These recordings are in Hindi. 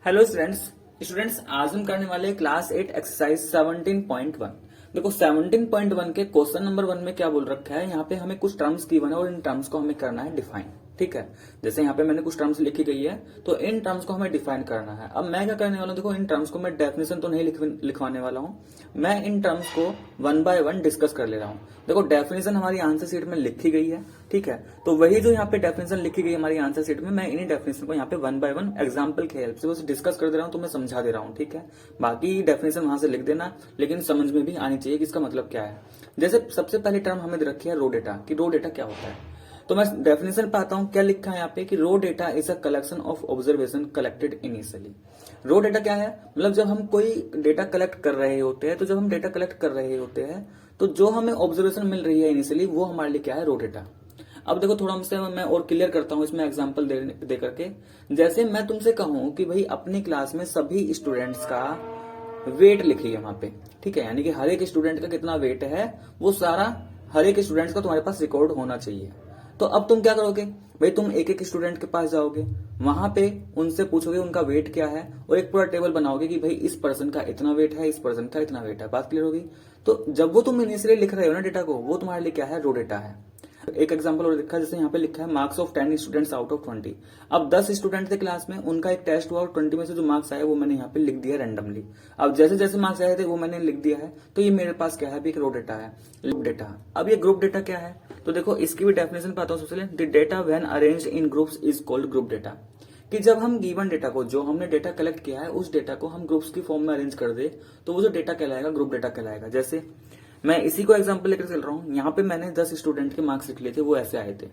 हेलो स्टूडेंट्स आज हम करने वाले हैं क्लास 8 एक्सरसाइज 17.1। देखो 17.1 के क्वेश्चन नंबर 1 में क्या बोल रखा है। यहाँ पे हमें कुछ टर्म्स गिवन है और इन टर्म्स को हमें करना है डिफाइन। ठीक है, जैसे यहाँ पे मैंने कुछ टर्म्स लिखी गई है तो इन टर्म्स को हमें डिफाइन करना है। अब मैं क्या करने वाला हूँ, देखो इन टर्म्स को मैं डेफिनेशन तो नहीं लिखवाने वाला हूँ, मैं इन टर्म्स को वन बाय वन डिस्कस कर ले रहा हूँ। देखो डेफिनेशन हमारी आंसर शीट में लिखी गई है, ठीक है, तो वही जो यहाँ पे डेफिनेशन लिखी गई है हमारी आंसर शीट में, मैं इन्हीं डेफिनेशन को यहाँ पे वन बाय वन एग्जांपल के हेल्प से बस डिस्कस कर दे रहा हूँ, तो मैं समझा दे रहा हूँ। ठीक है, बाकी डेफिनेशन वहां से लिख देना, लेकिन समझ में भी आनी चाहिए कि इसका मतलब क्या है। जैसे सबसे पहली टर्म हमें रखी है रो डेटा, कि रो डेटा क्या होता है। तो मैं डेफिनेशन पे आता हूं, क्या लिखा है यहाँ पे कि raw data is a collection of observation collected initially. Raw data क्या है, मतलब जब हम कोई डेटा कलेक्ट कर रहे होते हैं, तो जब हम डेटा कलेक्ट कर रहे होते हैं तो जो हमें ऑब्जर्वेशन मिल रही है इनिशियली, वो हमारे लिए क्या है, रो डेटा। अब देखो थोड़ा हमसे मैं और क्लियर करता हूं इसमें एग्जांपल दे करके। जैसे मैं तुमसे कहूं कि भाई अपनी क्लास में सभी स्टूडेंट्स का वेट लिखिए वहां पे, ठीक है, यानी कि हर एक स्टूडेंट का कितना वेट है वो सारा हर एक स्टूडेंट्स का तुम्हारे पास रिकॉर्ड होना चाहिए। तो अब तुम क्या करोगे भाई, तुम एक एक स्टूडेंट के पास जाओगे, वहां पे उनसे पूछोगे उनका वेट क्या है और एक पूरा टेबल बनाओगे कि भाई इस पर्सन का इतना वेट है, इस पर्सन का इतना वेट है। बात क्लियर होगी। तो जब वो तुम इनिशियली लिख रहे हो ना डेटा को, वो तुम्हारे लिए क्या है, रो डेटा है। एक एग्जांपल और लिखा है, जैसे यहाँ पे लिखा है marks of 10 students out of 20। अब 10 स्टूडेंट थे क्लास में, उनका एक टेस्ट हुआ और 20 में से जो मार्क्स आए वो मैंने यहाँ पे लिख दिया रैंडमली। अब जैसे जैसे मार्क्स आए थे वो मैंने लिख दिया है, तो ये मेरे पास क्या है, एक रो डेटा है, ग्रुप डेटा। अब ये ग्रुप डेटा क्या है, तो देखो इसकी भी डेफिनेशन पाता हूँ। सबसे the data when arranged in groups is called group data. कि जब हम गिवन डेटा को, जो हमने डेटा कलेक्ट किया है, उस डेटा को हम ग्रुप्स की फॉर्म में अरेंज कर दे तो वो जो डेटा कहलाएगा ग्रुप डेटा कहलाएगा। जैसे मैं इसी को एग्जांपल लेकर चल रहा हूं, यहाँ पे मैंने 10 स्टूडेंट के मार्क्स लिख लिए थे, वो ऐसे आए थे।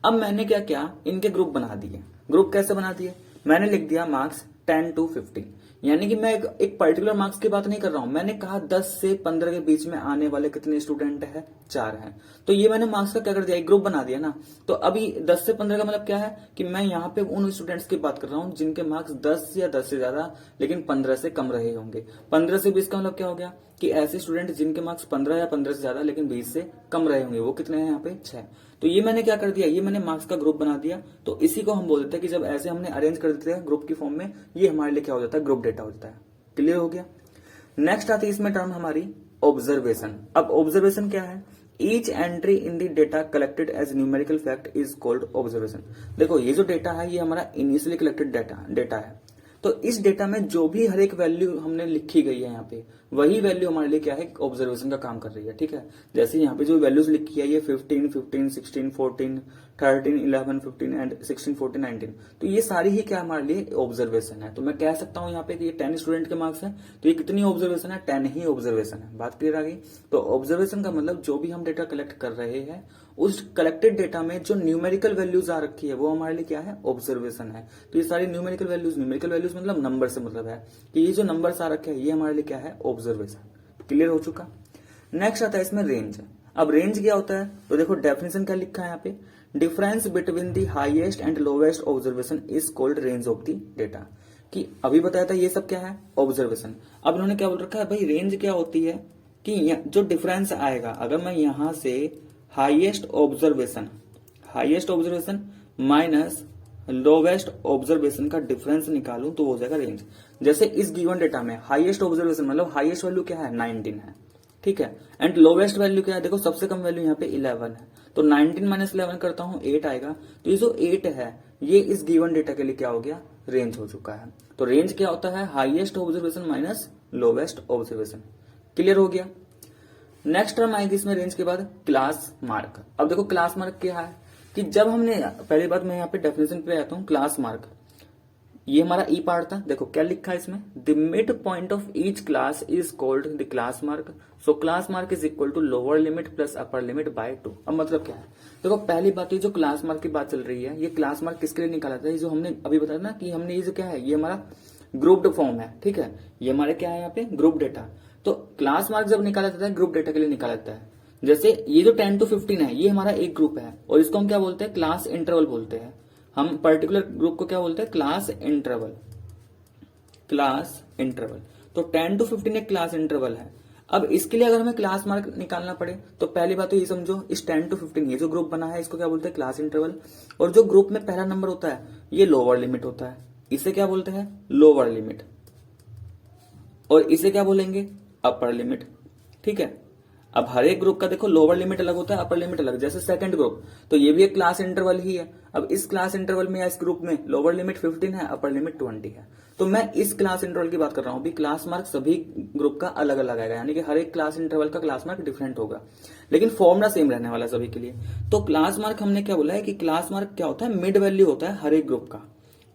अब मैंने क्या किया, इनके ग्रुप बना दिए। ग्रुप कैसे बना दिए, मैंने लिख दिया मार्क्स 10 to 15, यानी कि मैं एक पर्टिकुलर मार्क्स की बात नहीं कर रहा हूं, मैंने कहा 10 से 15 के बीच में आने वाले कितने स्टूडेंट है, 4 हैं। तो ये मैंने मार्क्स का क्या कर दिया, एक ग्रुप बना दिया ना। तो अभी 10 से 15 का मतलब क्या है कि मैं यहाँ पे उन स्टूडेंट्स की बात कर रहा हूँ जिनके मार्क्स 10 या 10 से ज्यादा लेकिन 15 से कम रहे होंगे। 15 से 20 का मतलब क्या हो गया कि ऐसे स्टूडेंट जिनके मार्क्स 15 या 15 से ज्यादा लेकिन 20 से कम रहे होंगे, वो कितने हैं यहाँ पे, 6। तो ये मैंने क्या कर दिया, ये मैंने मार्क्स का ग्रुप बना दिया। तो इसी को हम बोल देते हैं कि जब ऐसे हमने अरेंज कर देते हैं ग्रुप की फॉर्म में, ये हमारे लिए क्या हो जाता है, ग्रुप डेटा हो जाता है। क्लियर हो गया। नेक्स्ट आती है इसमें टर्म हमारी ऑब्जर्वेशन। अब ऑब्जर्वेशन क्या है, each entry in the data collected as numerical fact is called observation. देखो ये जो डेटा है ये हमारा इनिशियली कलेक्टेड डेटा है। तो इस डेटा में जो भी हर एक वैल्यू हमने लिखी गई है यहाँ पे, वही वैल्यू हमारे लिए क्या है, ऑब्जर्वेशन का काम कर रही है। ठीक है, जैसे यहाँ पे जो वैल्यूज लिखी है ये 15, 15, 16, 14, 13, 11, 15 एंड 16, 14, 19, तो ये सारी ही क्या हमारे लिए ऑब्जर्वेशन है। तो मैं कह सकता हूँ यहाँ पे कि ये 10 स्टूडेंट के मार्क्स है, तो ये कितनी ऑब्जर्वेशन है, 10 ही ऑब्जर्वेशन है। बात क्लियर आ गई। तो ऑब्जर्वेशन का मतलब जो भी हम डेटा कलेक्ट कर रहे हैं, उस कलेक्टेड डेटा में जो न्यूमेरिकल वैल्यूज आ रखी है वो हमारे लिए क्या है, ऑब्जर्वेशन है। तो ये सारी न्यूमेरिकल वैल्यूज मतलब नंबर से मतलब है कि ये जो नंबर्स आ रखे हैं ये हमारे लिए क्या है, ऑब्जर्वेशन। क्लियर हो चुका। नेक्स्ट आता है इसमें रेंज। अब रेंज क्या होता है, तो देखो डेफिनेशन क्या लिखा है यहाँ पे, difference between the highest and lowest observation is called range of the data. कि अभी बताया था ये सब क्या है, ऑब्जर्वेशन। अब इन्होंने क्या बोल रखा है भाई, रेंज क्या होती है कि जो डिफरेंस आएगा, अगर मैं यहां से highest observation minus lowest observation का डिफरेंस निकालूं तो हो जाएगा रेंज। जैसे इस गिवन डेटा में हाईएस्ट ऑब्जर्वेशन मतलब हाईएस्ट वैल्यू क्या है, 19 है, ठीक है, एंड लोवेस्ट वैल्यू क्या है, देखो सबसे कम वैल्यू यहाँ पे 11 है। तो 19 माइनस 11 करता हूं 8 आएगा। तो ये जो 8 है ये इस गिवन डेटा के लिए क्या हो गया, रेंज हो चुका है। तो रेंज क्या होता है, highest observation minus lowest observation. Clear हो गया। नेक्स्ट टर्म आएगी इसमें रेंज के बाद, क्लास मार्क। अब देखो क्लास मार्क क्या है कि जब हमने, पहली बात मैं यहाँ पे डेफिनेशन पे आता हूँ, क्लास मार्क ये हमारा ई पार्ट था। देखो क्या लिखा है इसमें, the mid point of each class is called the class mark. So class mark is equal to lower limit plus upper limit by 2। अब मतलब क्या है, देखो पहली बात ये जो क्लास मार्क की बात चल रही है, ये क्लास मार्क किसके लिए निकाला था, ये जो हमने अभी बताया ना कि हमने ये जो क्या है, ये हमारा ग्रुप्ड फॉर्म है। ठीक है, ये हमारे क्या है यहाँ पे, ग्रुप डेटा। तो क्लास मार्क जब निकाला जाता है ग्रुप डेटा के लिए निकाला जाता है। जैसे ये जो 10 to 15 है ये हमारा एक ग्रुप है और इसको हम क्या बोलते हैं, क्लास इंटरवल बोलते हैं। हम पर्टिकुलर ग्रुप को क्या बोलते हैं, क्लास इंटरवल। तो 10 to 15 एक क्लास इंटरवल है। अब इसके लिए अगर हमें क्लास मार्क निकालना पड़े तो पहली बात तो ये समझो, इस 10 to 15 ये जो ग्रुप बना है इसको क्या बोलते हैं, क्लास इंटरवल। और जो ग्रुप में पहला नंबर होता है ये लोअर लिमिट होता है, इसे क्या बोलते हैं, लोअर लिमिट, और इसे क्या बोलेंगे, अपर लिमिट। ठीक है, अब हर एक ग्रुप का देखो लोअर लिमिट अलग होता है, अपर लिमिट अलग। जैसे सेकंड ग्रुप, तो ये भी एक क्लास इंटरवल ही है। अब इस क्लास इंटरवल में या इस ग्रुप में लोअर लिमिट 15 है, अपर लिमिट 20 है। तो मैं इस क्लास इंटरवल की बात कर रहा हूं, भी क्लास मार्क सभी ग्रुप का अलग अलग आएगा, यानी कि हर एक क्लास इंटरवल का क्लास मार्क डिफरेंट होगा, लेकिन फॉर्मूला सेम रहने वाला सभी के लिए। तो क्लास मार्क हमने क्या बोला है कि क्लास मार्क क्या होता है, मिड वैल्यू होता है हर एक ग्रुप का।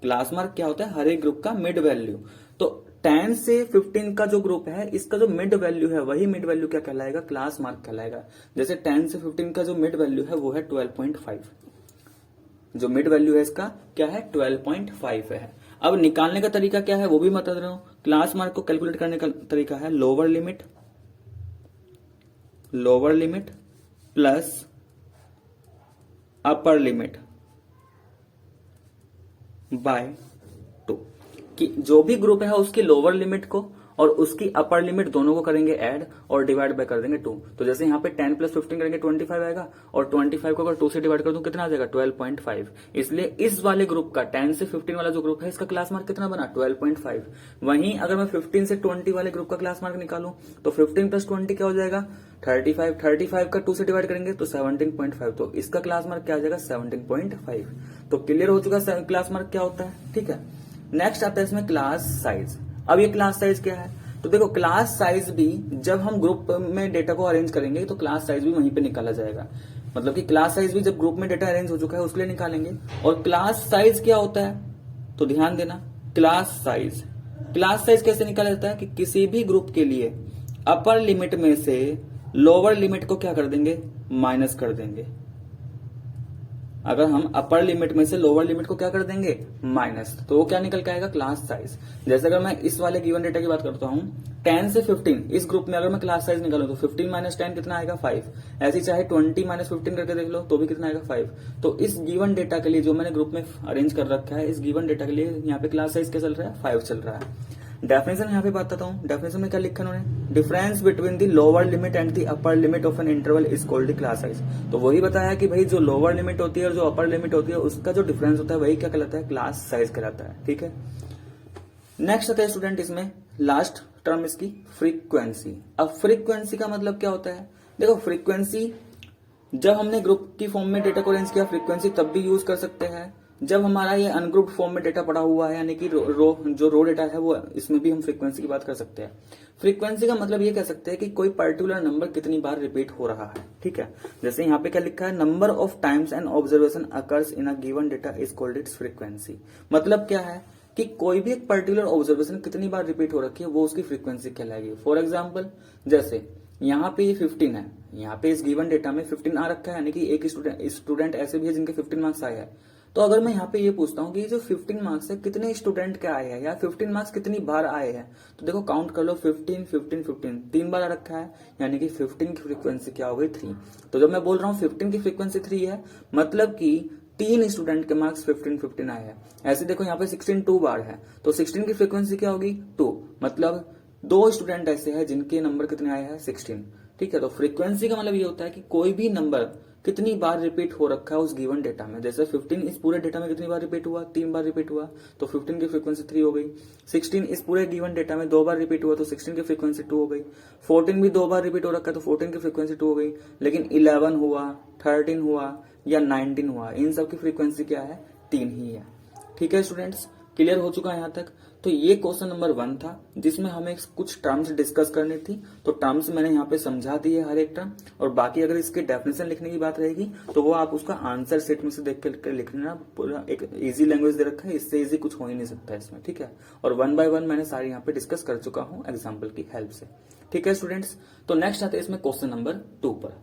क्लास मार्क क्या होता है, हर एक ग्रुप का मिड वैल्यू। तो 10 से 15 का जो ग्रुप है, इसका जो मिड वैल्यू है, वही मिड वैल्यू क्या कहलाएगा, क्लास मार्क कहलाएगा। जैसे 10 से 15 का जो मिड वैल्यू है वो है 12.5, जो मिड वैल्यू है इसका क्या है, 12.5 है। अब निकालने का तरीका क्या है वो भी बता रहा हूं। क्लास मार्क को कैलकुलेट करने का तरीका है lower limit plus upper limit by 2, कि जो भी ग्रुप है उसकी लोअर लिमिट को और उसकी अपर लिमिट दोनों को करेंगे ऐड और डिवाइड बाय कर देंगे 2। तो जैसे यहाँ पे 10 प्लस 15 करेंगे 25 आएगा, और 25 को अगर 2 से डिवाइड कर दूं कितना आ जाएगा, 12.5। इसलिए इस वाले ग्रुप का 10 से 15 वाला जो ग्रुप है इसका क्लास मार्क कितना बना, 12.5। वहीं अगर मैं 15 से 20 वाले ग्रुप का क्लास मार्क निकालूं तो 15 प्लस 20 क्या हो जाएगा, 35 का 2 से डिवाइड करेंगे तो 17.5। तो इसका क्लास मार्क क्या आ जाएगा, 17.5। तो क्लियर हो चुका क्लास मार्क क्या होता है। ठीक है, नेक्स्ट आता है इसमें क्लास साइज। अब ये क्लास साइज क्या है, तो देखो क्लास साइज भी जब हम ग्रुप में डेटा को अरेंज करेंगे तो क्लास साइज भी वहीं पे निकाला जाएगा। मतलब कि क्लास साइज भी जब ग्रुप में डेटा अरेंज हो चुका है उसके लिए निकालेंगे। और क्लास साइज क्या होता है, तो ध्यान देना, क्लास साइज कैसे निकाला जाता है कि किसी भी ग्रुप के लिए अपर लिमिट में से लोअर लिमिट को क्या कर देंगे, माइनस कर देंगे। अगर हम अपर लिमिट में से लोअर लिमिट को क्या कर देंगे, माइनस, तो वो क्या निकल के आएगा, क्लास साइज। जैसे अगर मैं इस वाले गिवन डेटा की बात करता हूं, 10 से 15 इस ग्रुप में अगर मैं क्लास साइज निकालूं तो 15 माइनस 10 कितना आएगा, 5। ऐसे चाहे 20 माइनस 15 करके देख लो तो भी कितना आएगा, 5। तो इस गिवन डेटा के लिए जो मैंने ग्रुप में अरेंज कर रखा है, इस गिवन डेटा के लिए यहाँ पे क्लास साइज क्या चल रहा है, 5 चल रहा है। डेफिनेशन यहाँ पे बताता हूँ, डेफिनेशन में क्या लिखा उन्होंने, difference between the lower limit and the upper limit of an interval is called the class size. तो वही बताया कि भाई जो लोअर लिमिट होती है और जो अपर लिमिट होती है उसका जो डिफरेंस होता है वही क्या कहलाता है, क्लास साइज कहलाता है। ठीक है, नेक्स्ट आता है स्टूडेंट इसमें लास्ट टर्म इसकी फ्रीक्वेंसी। अब फ्रीक्वेंसी का मतलब क्या होता है, देखो फ्रीक्वेंसी जब हमने ग्रुप की फॉर्म में डेटा को अरेंज किया, फ्रीक्वेंसी तब भी यूज कर सकते हैं जब हमारा ये अनग्रुप्ड फॉर्म में डेटा पड़ा हुआ है, यानी कि रो डेटा है वो, इसमें भी हम फ्रीक्वेंसी की बात कर सकते हैं। फ्रीक्वेंसी का मतलब ये कह सकते हैं कि कोई पर्टिकुलर नंबर कितनी बार रिपीट हो रहा है। ठीक है, जैसे यहाँ पे क्या लिखा है, number of times an observation occurs in a given data is called its frequency. मतलब क्या है कि कोई भी एक पर्टिकुलर ऑब्जर्वेशन कितनी बार रिपीट हो रखी है वो उसकी फ्रीक्वेंसी कहलाएगी। फॉर एग्जाम्पल जैसे यहाँ पे ये 15 है, यहाँ पे इस गिवन डेटा में 15 आ रखा है, यानी कि एक स्टूडेंट ऐसे भी है जिनके 15 मार्क्स आए हैं। तो अगर मैं यहाँ पे ये पूछता हूँ कि जो 15 मार्क्स है कितने स्टूडेंट के आए हैं या 15 मार्क्स कितनी बार आए हैं, तो देखो काउंट कर लो, 15 15 15 3 बार आ रखा है, यानी कि 15 की फ्रीक्वेंसी क्या हो गई, 3। तो जब मैं बोल रहा हूँ 15 की फ्रीक्वेंसी 3 है, मतलब कि 3 स्टूडेंट के मार्क्स 15 15 आए हैं। ऐसे देखो यहाँ पे 16 2 बार है, तो 16 की फ्रीक्वेंसी क्या होगी, 2। मतलब 2 स्टूडेंट ऐसे हैं जिनके नंबर कितने आए हैं, 16। ठीक है, तो फ्रीक्वेंसी का मतलब ये होता है कि कोई भी नंबर कितनी बार रिपीट हो रखा है उस गिवन डेटा में। जैसे 15 इस पूरे डेटा में कितनी बार रिपीट हुआ, 3 बार रिपीट हुआ, तो 15 की फ्रीक्वेंसी 3 हो गई। 16 इस पूरे गिवन डेटा में 2 बार रिपीट हुआ, तो 16 की फ्रीक्वेंसी 2 हो गई। 14 भी 2 बार रिपीट हो रखा है, तो 14 की फ्रीक्वेंसी 2 हो गई। लेकिन 11 हुआ, 13 हुआ या 19 हुआ, इन सब की फ्रीक्वेंसी क्या है, 3 ही है। ठीक है स्टूडेंट्स, क्लियर हो चुका है यहाँ तक। तो ये क्वेश्चन नंबर 1 था जिसमें हमें कुछ टर्म्स डिस्कस करनी थी। तो टर्म्स मैंने यहाँ पे समझा दिए हर एक टर्म, और बाकी अगर इसके डेफिनेशन लिखने की बात रहेगी तो वो आप उसका आंसर सेट में से देख कर लिख लेना। पूरा एक इजी लैंग्वेज दे रखा है, इससे इजी कुछ हो ही नहीं सकता इसमें। ठीक है, और 1 बाय 1 मैंने सारी यहाँ पे डिस्कस कर चुका हूँ एग्जाम्पल की हेल्प से। ठीक है स्टूडेंट्स, तो नेक्स्ट आते हैं इसमें क्वेश्चन नंबर 2 पर।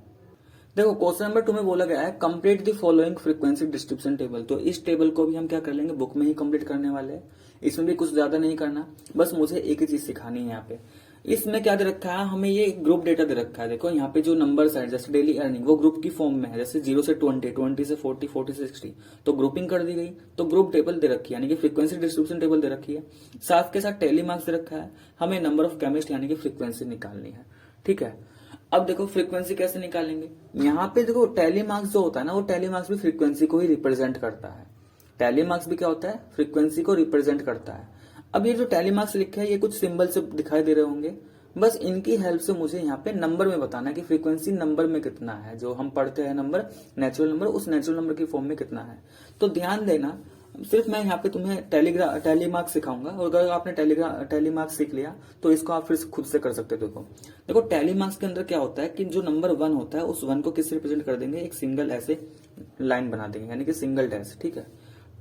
देखो क्वेश्चन नंबर 2 में बोला गया है complete the following frequency distribution table. तो इस टेबल को भी हम क्या कर लेंगे, बुक में ही कंप्लीट करने वाले हैं। इसमें भी कुछ ज्यादा नहीं करना, बस मुझे एक ही चीज सिखानी है यहाँ पे। इसमें क्या दे रखा है, हमें ये ग्रुप डेटा दे रखा है। देखो यहाँ पे जो नंबर्स है जैसे डेली अर्निंग, वो ग्रुप की फॉर्म में है, जैसे 0 से 20, 20 से 40, 40 से 60, तो ग्रुपिंग कर दी गई। तो ग्रुप टेबल दे रखी है, यानी कि फ्रीक्वेंसी डिस्ट्रीब्यूशन टेबल दे रखी है। साथ के साथ टेली मार्क्स दे रखा है, हमें नंबर ऑफ केमिस्ट यानी कि फ्रीक्वेंसी निकालनी है। ठीक है, अब देखो फ्रीक्वेंसी कैसे निकालेंगे। यहाँ पे देखो टेली मार्क्स जो होता है ना, वो टेली मार्क्स भी फ्रीक्वेंसी को ही रिप्रेजेंट करता है। टैली मार्क्स भी क्या होता है, फ्रीक्वेंसी को रिप्रेजेंट करता है। अब ये जो टैली मार्क्स लिखे है ये कुछ सिंबल से दिखाई दे रहे होंगे, बस इनकी हेल्प से मुझे यहाँ पे नंबर में बताना है कि फ्रीक्वेंसी नंबर में कितना है, जो हम पढ़ते हैं नंबर, नेचुरल नंबर, उस नेचुरल नंबर की फॉर्म में कितना है। तो ध्यान देना, सिर्फ मैं यहाँ पे तुम्हें टैली मार्क्स सिखाऊंगा, और अगर आपने टैली मार्क्स सीख लिया तो इसको आप फिर खुद से कर सकते हो। देखो टैली मार्क्स के अंदर क्या होता है कि जो नंबर 1 होता है उस 1 को किससे रिप्रेजेंट कर देंगे, एक सिंगल ऐसे लाइन बना देंगे, यानी कि सिंगल डैश, ठीक है।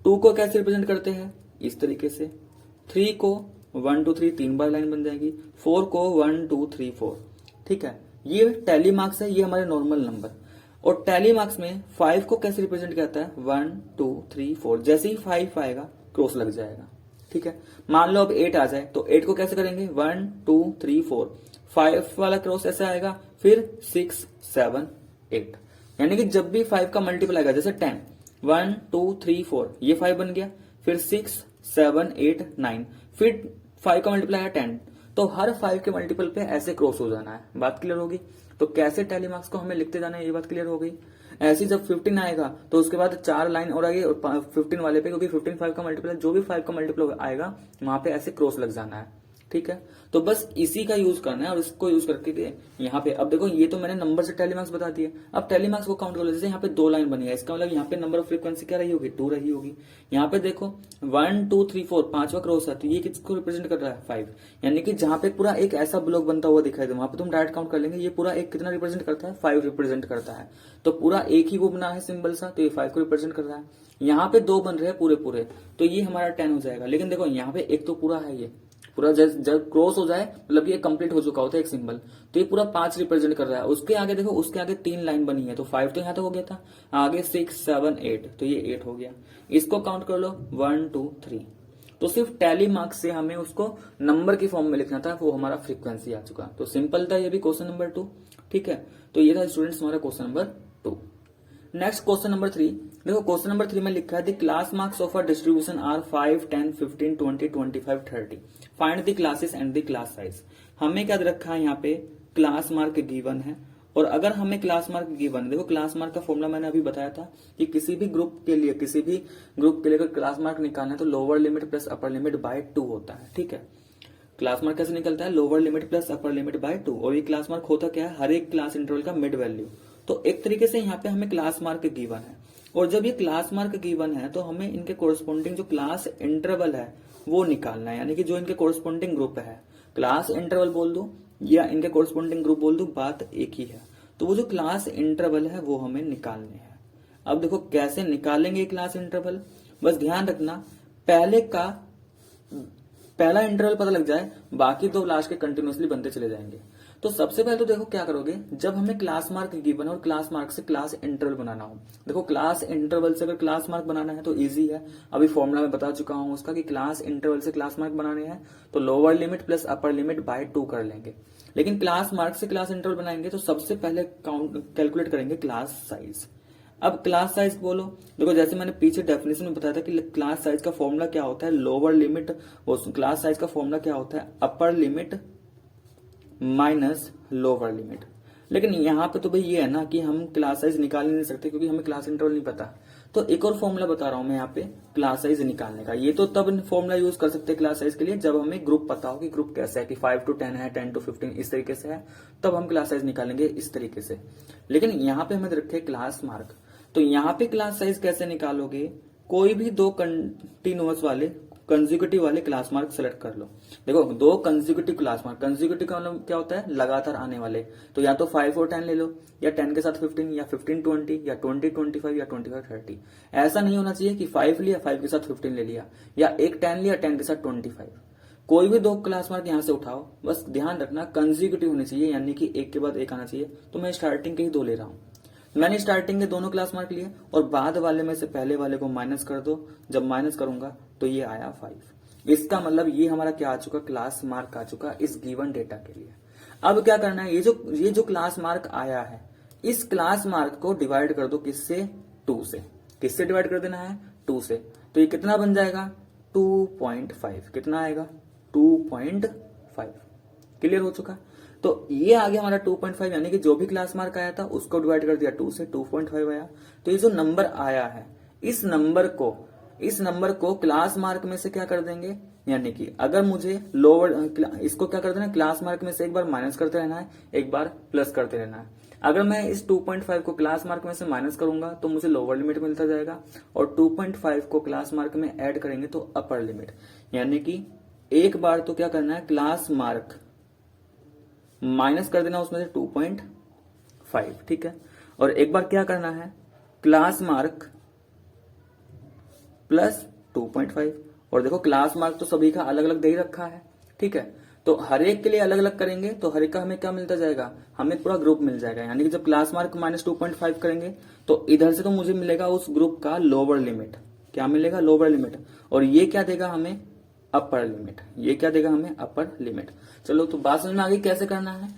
2 को कैसे रिप्रेजेंट करते हैं, इस तरीके से। 3 को 1 2 3 3 बार लाइन बन जाएगी। 4 को 1 2 3 4, ठीक है। ये टैली मार्क्स है, ये हमारे नॉर्मल नंबर। और टैली मार्क्स में 5 को कैसे रिप्रेजेंट करता है, 1 2 3 4, जैसे ही 5 आएगा क्रॉस लग जाएगा, ठीक है। मान लो अब 8 आ जाए तो 8 को कैसे करेंगे, 1 2 3 4, 5 वाला क्रॉस ऐसे आएगा, फिर 6 7 8, यानी कि जब भी 5 का मल्टीपल आएगा, जैसे 10, 1 2 3 4, ये 5 बन गया, फिर 6 7 8 9, फिर 5 का मल्टीपल आया 10, तो हर 5 के मल्टीपल पे ऐसे क्रॉस हो जाना है। बात क्लियर होगी। तो कैसे टैली मार्क्स को हमें लिखते जाना है, ये बात क्लियर हो गई। ऐसे ही जब 15 आएगा तो उसके बाद 4 लाइन और आएगी 15 वाले पे, क्योंकि 15 5 का मल्टीपल है, जो भी 5 का मल्टीपल आएगा वहां पे ऐसे क्रॉस लग जाना है, ठीक है। तो बस इसी का यूज करना है और इसको यूज करके यहाँ पे, अब देखो ये तो मैंने नंबर से टैली मार्क्स बता दिए। अब टैली मार्क्स को काउंट कर लो, जैसे यहाँ पे 2 लाइन बनी है, इसका मतलब यहाँ पे नंबर ऑफ फ्रीक्वेंसी क्या रही होगी, 2 रही होगी। यहाँ पे देखो 1 2 3 4, 5वां क्रॉस है, तो ये किसको रिप्रेजेंट कर रहा है, 5, यानी कि जहां पे पूरा एक ऐसा ब्लॉक बनता हुआ दिखाई दे, वहां पे तुम डायरेक्ट काउंट कर लेंगे, ये पूरा एक कितना रिप्रेजेंट करता है, 5 रिप्रेजेंट करता है। तो पूरा एक ही वो बना है सिंबल सा, तो ये 5 को रिप्रेजेंट कर रहा है। यहाँ पे 2 बन रहे हैं पूरे पूरे, तो ये हमारा 10 हो जाएगा। लेकिन देखो यहाँ पे एक तो पूरा है, ये पूरा जब क्रॉस हो जाए मतलब ये कंप्लीट हो चुका होता है एक सिंबल, तो ये पूरा 5 रिप्रेजेंट कर रहा है। उसके आगे देखो, उसके आगे 3 लाइन बनी है, तो 5 तो यहाँ तक हो गया था, आगे 6 7 8, तो ये 8 हो गया। इसको काउंट कर लो, 1 2 3। तो सिर्फ टैली मार्क्स से हमें उसको नंबर की फॉर्म में लिखना था, वो हमारा फ्रीक्वेंसी आ चुका। तो सिंपल था ये भी क्वेश्चन नंबर 2, ठीक है। तो ये था स्टूडेंट्स हमारा question number 2। Next question number 3, देखो क्वेश्चन नंबर 3 में लिखा है the class marks of a distribution are 5 10 15 20 25 30, find the classes and the class size. हमें क्या रखा है यहाँ पे, क्लास मार्क गिवन है, और अगर हमें क्लास मार्क गिवन है, देखो क्लास मार्क का फॉर्मूला मैंने अभी बताया था कि किसी भी ग्रुप के लिए अगर क्लास मार्क निकालना है तो lower limit plus upper limit by 2 होता है, ठीक है। क्लास मार्क कैसे निकलता है, lower limit plus upper limit by 2, और ये क्लास मार्क होता क्या है, हर एक क्लास इंटरवल का मिड वैल्यू। तो एक तरीके से यहाँ पे हमें क्लास मार्क गिवन है, और जब ये क्लास मार्क गिवन है तो हमें इनके कोरस्पोंडिंग जो क्लास इंटरवल है वो निकालना है, यानी कि जो इनके कोरस्पोंडिंग ग्रुप है, क्लास इंटरवल बोल दो या इनके कोरस्पोंडिंग ग्रुप बोल दो, बात एक ही है। तो वो जो क्लास इंटरवल है वो हमें निकालने हैं। अब देखो कैसे निकालेंगे क्लास इंटरवल, बस ध्यान रखना पहला इंटरवल पता लग जाए, बाकी 2 लास्ट के कंटिन्यूअसली बनते चले जाएंगे। तो सबसे पहले तो देखो क्या करोगे, जब हमें क्लास मार्क गिवन और क्लास मार्क से क्लास इंटरवल बनाना हो, देखो क्लास इंटरवल से अगर क्लास मार्क बनाना है तो इजी है, अभी फॉर्मूला में बता चुका हूं उसका कि क्लास इंटरवल से क्लास मार्क बनाने हैं तो lower limit plus upper limit by 2 कर लेंगे। लेकिन क्लास मार्क से क्लास इंटरवल बनाएंगे तो सबसे पहले कैलकुलेट करेंगे क्लास साइज। अब क्लास साइज बोलो, देखो जैसे मैंने पीछे डेफिनेशन में बताया था कि क्लास साइज का फॉर्मूला क्या होता है, लोअर लिमिट, क्लास साइज का फॉर्मूला क्या होता है, upper limit minus lower limit. लेकिन यहाँ पे तो भाई ये है ना कि हम क्लास साइज निकाल ही नहीं सकते क्योंकि हमें क्लास इंटरवल नहीं पता। तो एक और फॉर्मूला बता रहा हूं मैं यहाँ पे क्लास साइज निकालने का। ये तो तब फॉर्मूला यूज कर सकते हैं क्लास साइज के लिए जब हमें ग्रुप पता हो कि ग्रुप कैसा है, कि 5 to 10 है, 10 to 15 इस तरीके से है, तब हम क्लास साइज निकालेंगे इस तरीके से। लेकिन यहाँ पे हमें रखे क्लास मार्क, तो यहाँ पे क्लास साइज कैसे निकालोगे, कोई भी 2 कंटिन्यूअस वाले कंसेक्यूटिव वाले क्लास मार्क सेलेक्ट कर लो। देखो 2 कंसेक्यूटिव क्लास मार्क, कंसेक्यूटिव का मतलब क्या होता है, लगातार आने वाले, तो या तो 5 और 10 ले लो, या 10 के साथ 15, या 15 20, या 20 25, या 25 30। ऐसा नहीं होना चाहिए कि 5 लिया 5 के साथ 15 ले लिया, या एक 10 लिया 10 के साथ 25। कोई भी 2 क्लास मार्क यहाँ से उठाओ, बस ध्यान रखना कंसेक्यूटिव होने चाहिए, यानी कि एक के बाद एक आना चाहिए। तो मैं स्टार्टिंग के ही 2 ले रहा हूँ, मैंने स्टार्टिंग के दोनों क्लास मार्क लिए और बाद वाले में से पहले वाले को माइनस कर दो, जब माइनस करूंगा तो ये आया 5। इसका मतलब ये हमारा क्या आ चुका, क्लास मार्क आ चुका इस गिवन डेटा के लिए। अब क्या करना है, ये जो क्लास मार्क आया है इस क्लास मार्क को डिवाइड कर दो किससे, 2 से। किससे डिवाइड कर देना है, 2 से। तो ये कितना बन जाएगा, 2.5। कितना आएगा, 2.5। क्लियर हो चुका। तो ये आ गया हमारा 2.5, यानी कि जो भी क्लास मार्क आया था उसको डिवाइड कर दिया 2 से, 2.5 आया। तो ये जो नंबर आया है इस नंबर को इस नंबर को क्लास मार्क में से क्या कर देंगे, यानी कि अगर मुझे लोअर इसको क्या कर देना, क्लास मार्क में से एक बार माइनस करते रहना है, एक बार प्लस करते रहना है। अगर मैं इस 2.5 को क्लास मार्क में से माइनस करूंगा तो मुझे लोअर लिमिट मिलता जाएगा, और 2.5 को क्लास मार्क में ऐड करेंगे तो अपर लिमिट। यानी कि एक बार तो क्या करना है, क्लास मार्क माइनस कर देना उसमें से 2.5, ठीक है। और एक बार क्या करना है, क्लास मार्क प्लस 2.5। और देखो क्लास मार्क तो सभी का अलग अलग दे ही रखा है, ठीक है। तो हर एक के लिए अलग अलग करेंगे तो हर एक का हमें क्या मिलता जाएगा, हमें पूरा ग्रुप मिल जाएगा। यानी कि जब क्लास मार्क माइनस 2.5 करेंगे तो इधर से तो मुझे मिलेगा उस ग्रुप का लोअर लिमिट, क्या मिलेगा, लोअर लिमिट। और ये क्या देगा हमें, अपर लिमिट। ये क्या देगा हमें, अपर लिमिट। चलो तो बात समझ में आ गई कैसे करना है।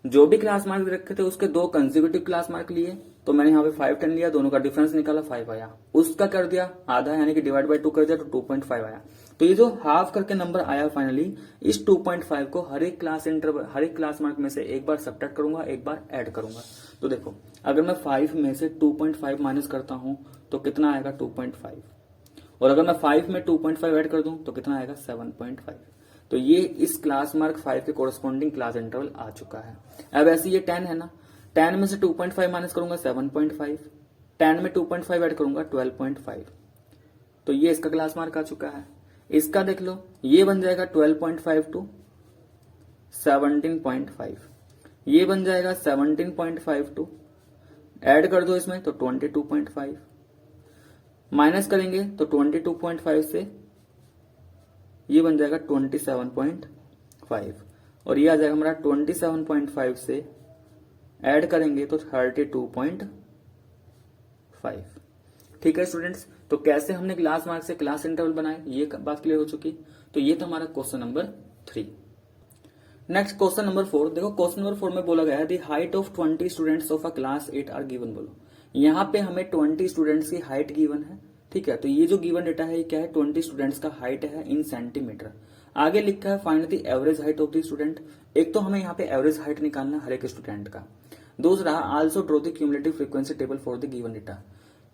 जो भी क्लास मार्क रखे थे उसके 2 कंसेक्यूटिव क्लास मार्क लिए, तो मैंने यहाँ पे 5, 10 लिया, दोनों का डिफरेंस निकाला, 5 आया। उसका कर दिया आधा, यानी कि डिवाइड बाय 2 कर दिया तो 2.5 आया। तो ये जो हाफ करके नंबर आया फाइनली, इस 2.5 को हर एक क्लास मार्क में से एक बार सब्ट्रैक्ट करूंगा, एक बार ऐड करूंगा। तो देखो अगर मैं 5 में से 2.5 माइनस करता हूं तो कितना आएगा, 2.5। और अगर मैं 5 में 2.5 ऐड कर दूं तो कितना आएगा, 7.5। तो ये इस क्लास मार्क 5 के कोरस्पॉन्डिंग क्लास इंटरवल आ चुका है। अब ऐसे ये 10 है ना, 10 में से 2.5 माइनस करूंगा 7.5, 10 में 2.5 ऐड करूंगा 12.5। तो ये इसका क्लास मार्क आ चुका है। इसका देख लो, ये बन जाएगा 12.5 टू 17.5, ये बन जाएगा 17.5 टू, ऐड कर दो इसमें तो 22.5, माइनस करेंगे तो 22.5 से ये बन जाएगा 27.5, और ये आ जाएगा हमारा 27.5 से ऐड करेंगे तो 32.5। ठीक है स्टूडेंट्स, तो कैसे हमने क्लास मार्क से क्लास इंटरवल बनाए, ये बात क्लियर हो चुकी। तो ये था हमारा question number 3। Next question number 4। देखो क्वेश्चन नंबर 4 में बोला गया है the height of 20 students of a class 8 are given. बोलो यहाँ पे हमें 20 स्टूडेंट्स की हाइट गिवन है, ठीक है। तो ये जो गिवन डेटा है ये क्या है, 20 स्टूडेंट्स का हाइट है इन सेंटीमीटर। आगे लिखा है find the average height of the student. एक तो हमें यहाँ पे एवरेज हाइट निकालना हर एक स्टूडेंट का। दूसरा also draw the cumulative frequency table for the given data.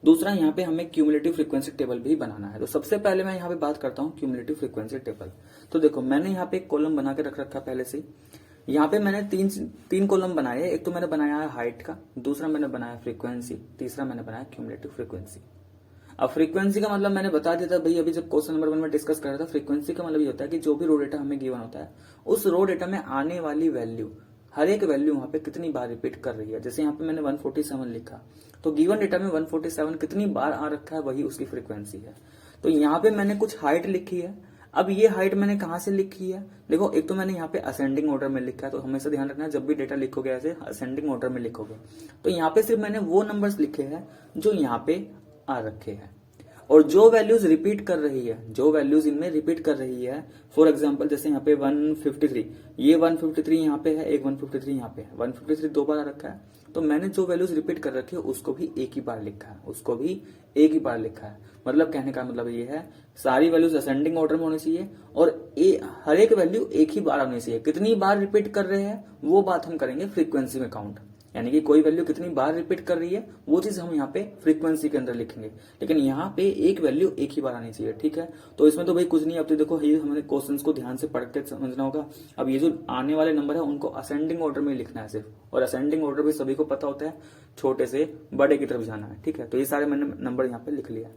दूसरा यहाँ पे हमें क्यूमुलेटिव फ्रीक्वेंसी टेबल भी बनाना है। तो सबसे पहले मैं यहाँ पे बात करता हूँ क्यूमुलेटिव फ्रीक्वेंसी टेबल। तो देखो मैंने यहाँ पे एक कॉलम बना के रख रखा पहले से। यहाँ पे मैंने तीन कॉलम बनाए। एक तो मैंने बनाया है हाइट का, दूसरा मैंने बनाया फ्रीक्वेंसी, तीसरा मैंने बनाया क्यूमुलेटिव फ्रीक्वेंसी। अब फ्रीक्वेंसी का मतलब मैंने बता दिया था भाई, अभी जब क्वेश्चन नंबर 1 में डिस्कस कर रहा था। फ्रीक्वेंसी का मतलब ये होता है कि जो भी रो डेटा हमें गिवन होता है उस रो डेटा में आने वाली वैल्यू, हर एक वैल्यू वहां पे कितनी बार रिपीट कर रही है। जैसे यहाँ पे मैंने 147 लिखा, तो गिवन डेटा में 147 कितनी बार आ रखा है वही उसकी फ्रीक्वेंसी है। तो यहाँ पे मैंने कुछ हाइट लिखी है। अब ये हाइट मैंने कहाँ से लिखी है, देखो एक तो मैंने यहाँ पे असेंडिंग ऑर्डर में लिखा है। तो हमेशा ध्यान रखना है जब भी डेटा लिखोगे ऐसे असेंडिंग ऑर्डर में लिखोगे। तो यहाँ पे सिर्फ मैंने वो नंबर्स लिखे हैं जो यहाँ पे आ रखे हैं, और जो वैल्यूज रिपीट कर रही है, जो वैल्यूज इनमें रिपीट कर रही है। फॉर एग्जांपल जैसे यहाँ पे 153, ये 153 यहाँ पे है, एक 153 यहाँ पे है। 153 दो बार आ रखा है, तो मैंने जो वैल्यूज रिपीट कर रखी है उसको भी एक ही बार लिखा है, उसको भी एक ही बार लिखा है। मतलब कहने का मतलब ये है सारी वैल्यूज असेंडिंग ऑर्डर में होनी चाहिए, और हर एक वैल्यू एक ही बार आनी चाहिए। कितनी बार रिपीट कर रहे हैं वो बात हम करेंगे फ्रीक्वेंसी में काउंट, यानी कि कोई वैल्यू कितनी बार रिपीट कर रही है वो चीज हम यहाँ पे फ्रीक्वेंसी के अंदर लिखेंगे। लेकिन यहाँ पे एक वैल्यू एक ही बार आनी चाहिए, ठीक है। तो इसमें तो भाई कुछ नहीं। अब तो देखो ये हमें क्वेश्चंस को ध्यान से पढ़ के समझना होगा। अब ये जो आने वाले नंबर है उनको असेंडिंग ऑर्डर में लिखना है सिर्फ, और असेंडिंग ऑर्डर भी सभी को पता होता है, छोटे से बड़े की तरफ जाना है, ठीक है। तो ये सारे मैंने नंबर यहाँ पे लिख लिया।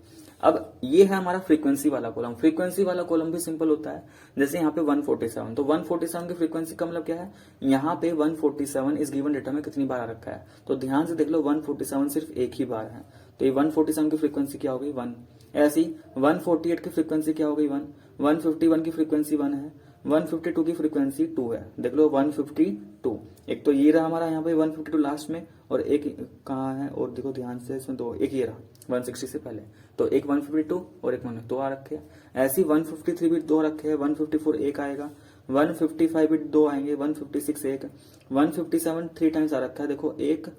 अब ये है हमारा फ्रीक्वेंसी वाला कॉलम। फ्रीक्वेंसी वाला कॉलम भी सिंपल होता है। जैसे यहाँ पे 147, तो 147 की फ्रीक्वेंसी का मतलब क्या है, यहाँ पे 147 इस गिवन डेटा में कितनी बार आ रखा है। तो ध्यान से देख लो 147 सिर्फ एक ही बार है, तो ये 147 की फ्रीक्वेंसी क्या हो गई, 1। ऐसी 148 की फ्रीक्वेंसी क्या हो गई, 1। 151 की फ्रीक्वेंसी 1 है। 152 की फ्रीक्वेंसी 2 है। देख लो 152, एक तो ये रहा हमारा यहाँ पे 152 लास्ट में, और एक कहाँ है, और देखो ध्यान से इसमें दो, एक ये रहा 160 से पहले, तो एक 152 और एक 1 दो आ रखे हैं। ऐसी 153 भी दो रखे हैं, 154 एक आएगा, 155 भी दो आएंगे, 156 एक, 157 3 टाइम्स आ रखा है। देखो 1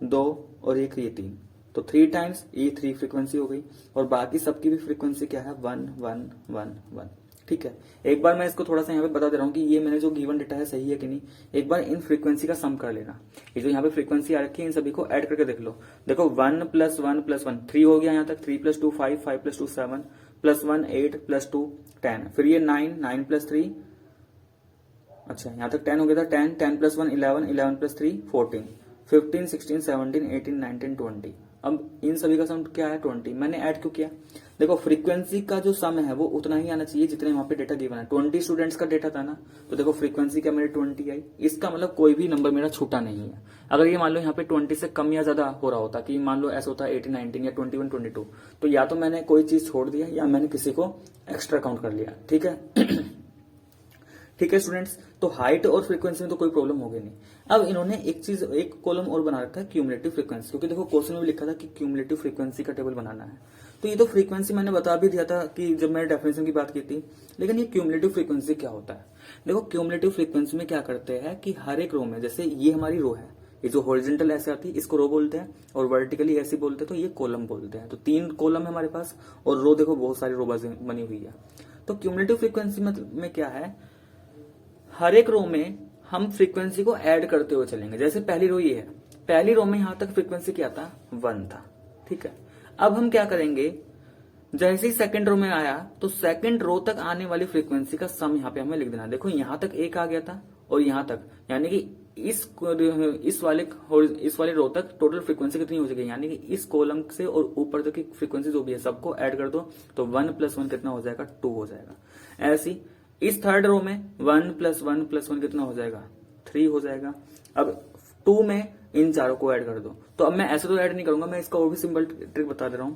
2 और एक ये 3, तो 3 टाइम्स ये 3 फ्रीक्वेंसी हो गई। और बाकी सबकी भी फ्रीक्वेंसी क्या है, 1 1 1 1, ठीक है। एक बार मैं इसको थोड़ा सा यहाँ पे बता दे रहा हूँ कि ये मैंने जो गिवन डेटा है सही है कि नहीं। एक बार इन फ्रीक्वेंसी का सम कर लेना। ये जो यहाँ पे फ्रीक्वेंसी आ रखी है इन सभी को ऐड करके देख लो। देखो 1 + 1 + 1 3 हो गया यहाँ तक, 3 + 2 5, 5 + 2 7, +1 8 +2 10, फिर ये 9 9 + 3, अच्छा यहाँ तक 10 हो गया था, 10 10 + 1 11 11 + 3 14 15 16 17 18 19 20। अब इन सभी का सम क्या है 20। मैंने ऐड क्यों किया, देखो फ्रीक्वेंसी का जो सम है वो उतना ही आना चाहिए जितने वहां पे डेटा गिवन है। 20 स्टूडेंट्स का डेटा था ना, तो देखो फ्रीक्वेंसी क्या मेरे 20 आई, इसका मतलब कोई भी नंबर मेरा छूटा नहीं है। अगर ये मान लो यहाँ पे 20 से कम या ज्यादा हो रहा होता, कि मान लो ऐसा होता 18 19 या 21 22, तो या तो मैंने कोई चीज छोड़ दिया या मैंने किसी को एक्स्ट्रा काउंट कर लिया। ठीक है ठीक है स्टूडेंट्स, तो हाइट और फ्रीक्वेंसी में तो कोई प्रॉब्लम होगी नहीं। अब इन्होंने एक कॉलम और बना रखा है क्यूमुलेटिव फ्रीक्वेंसी, क्योंकि देखो क्वेश्चन में लिखा था कि क्यूमुलेटिव फ्रीक्वेंसी का टेबल बनाना है। तो ये तो फ्रीक्वेंसी मैंने बता भी दिया था कि जब मैंने डेफिनेशन की बात की थी, लेकिन ये क्यूमुलेटिव फ्रीक्वेंसी क्या होता है। देखो क्यूमुलेटिव फ्रीक्वेंसी में क्या करते हैं कि हर एक रो में, जैसे ये हमारी रो है, ये जो हॉरिजॉन्टल ऐसे आती है इसको रो बोलते हैं, और वर्टिकली ऐसी बोलते हैं तो ये कॉलम बोलते हैं। तो 3 कॉलम है हमारे पास, और रो देखो बहुत सारी रो बनी हुई है। तो क्यूमुलेटिव फ्रीक्वेंसी में क्या है, हर एक रो में हम फ्रीक्वेंसी को ऐड करते हुए चलेंगे। जैसे पहली रो ये है, पहली रो में यहां तक फ्रीक्वेंसी क्या था 1 था। ठीक है, अब हम क्या करेंगे, जैसे ही सेकंड रो में आया तो सेकंड रो तक आने वाली फ्रीक्वेंसी का सम यहाँ पे हमें लिख देना। देखो यहां तक 1 आ गया था और यहां तक, यानी कि इस वाले रो तक टोटल फ्रीक्वेंसी कितनी हो जाएगी, यानी कि इस कॉलम से और ऊपर तक की फ्रीक्वेंसी जो भी है सबको ऐड कर दो, तो 1 + 1 कितना हो जाएगा 2 हो जाएगा। ऐसी इस थर्ड रो में 1 + 1 + 1 कितना हो जाएगा 3 हो जाएगा। अब 2 में इन चारों को ऐड कर दो। तो अब मैं ऐसे तो ऐड नहीं करूंगा, मैं इसका और भी सिंपल ट्रिक बता दे रहा हूं।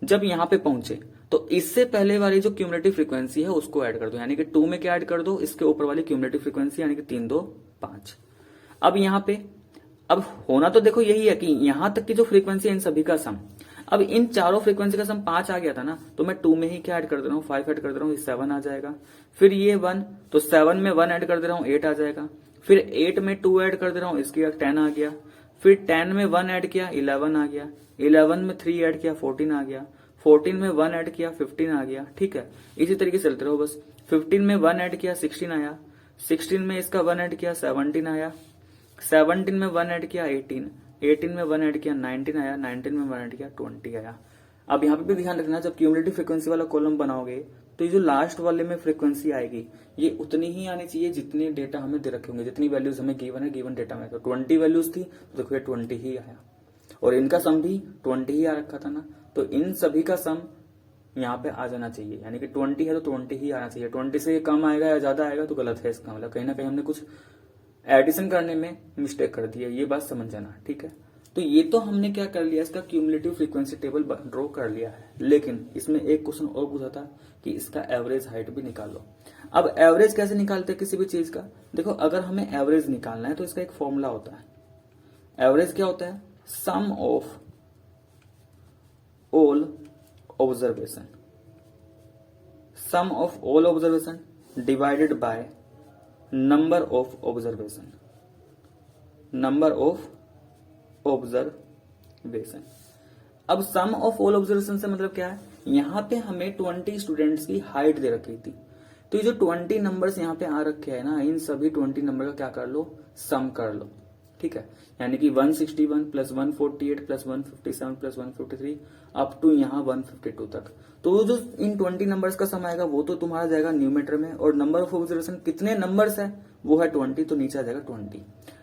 जब यहां पे पहुंचे तो इससे पहले वाली जो क्यूमुलेटिव फ्रीक्वेंसी है उसको ऐड कर दो, यानी कि 2 में क्या ऐड कर दो, इसके ऊपर वाली क्यूमुलेटिव फ्रीक्वेंसी, यानी कि 3 2 5। अब यहां पे अब होना तो देखो यही है कि यहां तक की जो फ्रीक्वेंसी है इन सभी का सम, अब इन चारों फ्रीक्वेंसी का सम 5 आ गया था ना, तो मैं 2 में ही क्या ऐड कर दे रहा हूँ 5 ऐड कर दे रहा हूँ, 7 आ जाएगा। फिर ये 1, तो 7 में 1 ऐड कर दे रहा हूँ 8 आ जाएगा। फिर 8 में 2 ऐड कर दे रहा हूँ, इसकी 10 आ गया। फिर 10 में 1 ऐड किया 11 आ गया। 11 में 3 ऐड किया 14 आ गया। 14 में 1 ऐड किया 15 आ गया। ठीक है, इसी तरीके से चलते रहो बस। 15 में 1 ऐड किया 16 आया। 16 में इसका 1 ऐड किया 17 आया। 17 में 1 ऐड किया 18। 18 में 1 ऐड किया 19 आया। 19 में 1 ऐड किया 20 आया। अब यहाँ पे भी ध्यान रखना, जब क्यूमुलेटिव फ्रीक्वेंसी वाला कॉलम बनाओगे तो ये जो लास्ट वाले में फ्रीक्वेंसी आएगी ये उतनी ही आनी चाहिए जितने डेटा हमें दे रखे होंगे, जितनी वैल्यूज हमें गिवन है गिवन डेटा में। तो 20 वैल्यूज थी तो देखो ये 20 ही आया, और इनका सम भी 20 ही आ रखा था ना, तो इन सभी का सम यहाँ पे आ जाना चाहिए, यानी कि 20 है तो 20 ही आना चाहिए। 20 से कम आएगा या ज्यादा आएगा तो गलत है, इसका मतलब कहीं ना कहीं हमने कुछ एडिशन करने में मिस्टेक कर दी है, ये बात समझ जाना। ठीक है, तो ये तो हमने क्या कर लिया, इसका क्यूमुलेटिव फ्रीक्वेंसी टेबल ड्रॉ कर लिया है, लेकिन इसमें एक क्वेश्चन और पूछा था कि इसका एवरेज हाइट भी निकालो। अब एवरेज कैसे निकालते हैं किसी भी चीज का, देखो अगर हमें एवरेज निकालना है तो इसका एक फॉर्मूला होता है। एवरेज क्या होता है, sum of all observation, sum of all observation divided by number of observation, number of observation. अब सम ऑफ ऑल ऑब्जर्वेशन से मतलब क्या है, यहां पे हमें 20 स्टूडेंट्स की हाइट दे रखी थी, तो ये जो 20 नंबर्स यहाँ पे आ रखे हैं ना, इन सभी 20 नंबर का क्या कर लो, सम कर लो। ठीक है, यानी कि 161 + 148 + 157 + 153 अप टू यहाँ 152 तक। तो जो इन 20 नंबर्स का सम आएगा वो तो तुम्हारा जाएगा न्यूमेटर में, और नंबर ऑफ ऑब्जर्वेशन कितने नंबर्स है वो है 20, तो नीचे आ जाएगा 20।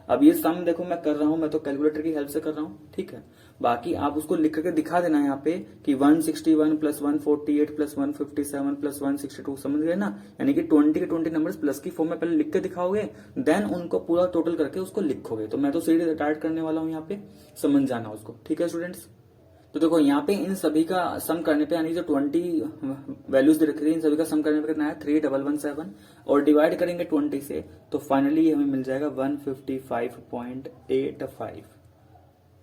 अब ये सम देखो मैं कर रहा हूं, मैं तो कैलकुलेटर की हेल्प से कर रहा हूं। ठीक है, बाकी आप उसको लिख करके दिखा देना यहाँ पे कि 161 + 148 + 157 + 162, समझ गए ना, यानी कि 20 के 20 नंबर्स प्लस की फॉर्म में पहले लिख के दिखाओगे, देन उनको पूरा टोटल करके उसको लिखोगे। तो मैं तो सीधे स्टार्ट करने वाला हूँ यहाँ पे, समझ जाना उसको। ठीक है स्टूडेंट्स, तो देखो यहाँ पे इन सभी का सम करने पे, यानी जो 20 वैल्यूज दे रखी थी इन सभी का सम करने पे कितना है 3117, और डिवाइड करेंगे 20 से तो फाइनली हमें मिल जाएगा 155.85।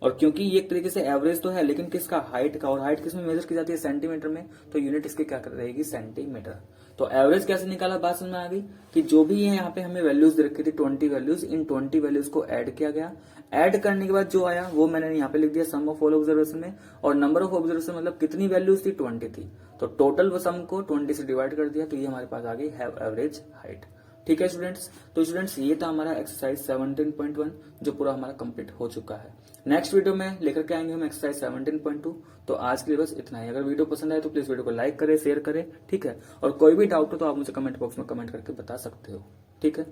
और क्योंकि ये एक तरीके से एवरेज तो है, लेकिन किसका, हाइट का, और हाइट किसमें मेजर की जाती है सेंटीमीटर में, तो यूनिट इसकी क्या रहेगी सेंटीमीटर। तो एवरेज कैसे निकाला, बात समझ में आ गई कि जो भी है यहाँ पे हमें वैल्यूज दे रखी थी 20 वैल्यूज, इन 20 वैल्यूज को ऐड किया गया। ऐड करने के बाद जो आया वो मैंने यहाँ पे लिख दिया सम ऑफ ऑल ऑब्जर्वेशन में, और नंबर ऑफ ऑब्जर्वेशन मतलब कितनी वैल्यूज थी 20 थी, तो टोटल सम को 20 से डिवाइड कर दिया, तो ये हमारे पास आ गई एवरेज हाइट। ठीक है स्टूडेंट्स, तो स्टूडेंट्स ये था हमारा एक्सरसाइज 17.1 जो पूरा हमारा कंप्लीट हो चुका है। नेक्स्ट वीडियो में लेकर के आएंगे हम एक्सरसाइज 17.2। तो आज के लिए बस इतना ही। अगर वीडियो पसंद आए तो प्लीज वीडियो को लाइक करें, शेयर करें, ठीक है। और कोई भी डाउट हो तो आप मुझे कमेंट बॉक्स में कमेंट करके बता सकते हो, ठीक है।